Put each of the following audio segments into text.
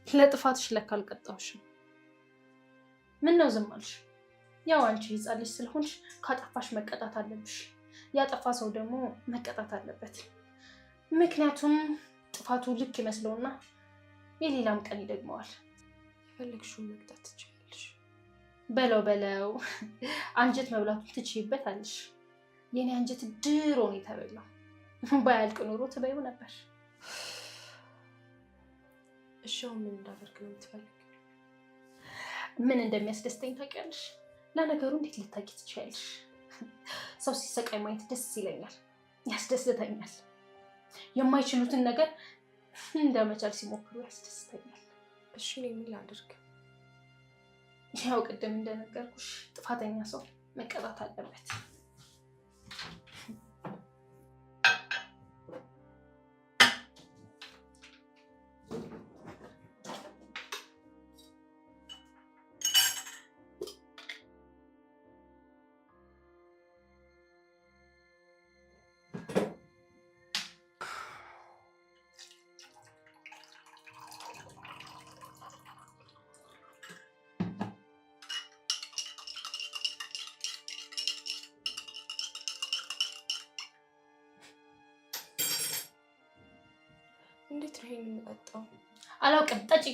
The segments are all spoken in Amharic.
ለጥፋትሽ ለካ አልቀጣሁሽም። ምን ነው ዝም አልሽ? ያው አንቺ ሕፃን ልጅ ስለሆንሽ ካጠፋሽ መቀጣት አለብሽ። ያጠፋ ሰው ደግሞ መቀጣት አለበት። ምክንያቱም ጥፋቱ ልክ ይመስለውና የሌላም ቀን ይደግመዋል። የፈለግሽውን መቅጣት ትችያለሽ። በለው አንጀት መብላቱን ትችይበታለሽ። የኔ አንጀት ድሮ ነው የተበላው። ባያልቅ ኖሮ ትበይው ነበር። እሺ አሁን ምን እንዳደርግ ነው የምትፈልጊው? ምን እንደሚያስደስተኝ ታውቂያለሽ? ለነገሩ እንዴት ልታውቂ ትችያለሽ? ሰው ሲሰቃይ ማየት ደስ ይለኛል፣ ያስደስተኛል። የማይችሉትን ነገር እንደመቻል ሲሞክሩ ያስደስተኛል። እሺ እኔ ምን ላድርግ? ያው ቅድም እንደነገርኩሽ ጥፋተኛ ሰው መቀጣት አለበት። እንዴት ነው ይሄን የምጠጣው? አላውቅም፣ ጠጪ።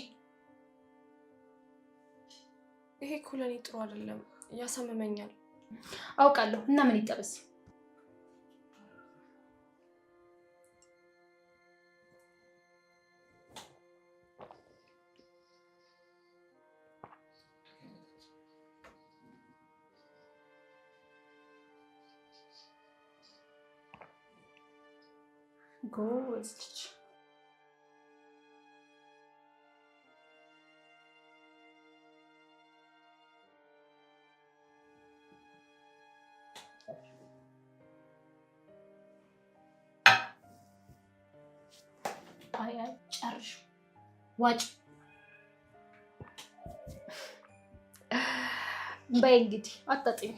ይሄ እኮ ለእኔ ጥሩ አይደለም፣ ያሳምመኛል። አውቃለሁ። እና ምን ይጠበስ? ጎበዝ ልጅ። አይ ጨርሽ ዋጭ። በይ እንግዲህ አታጥኝ።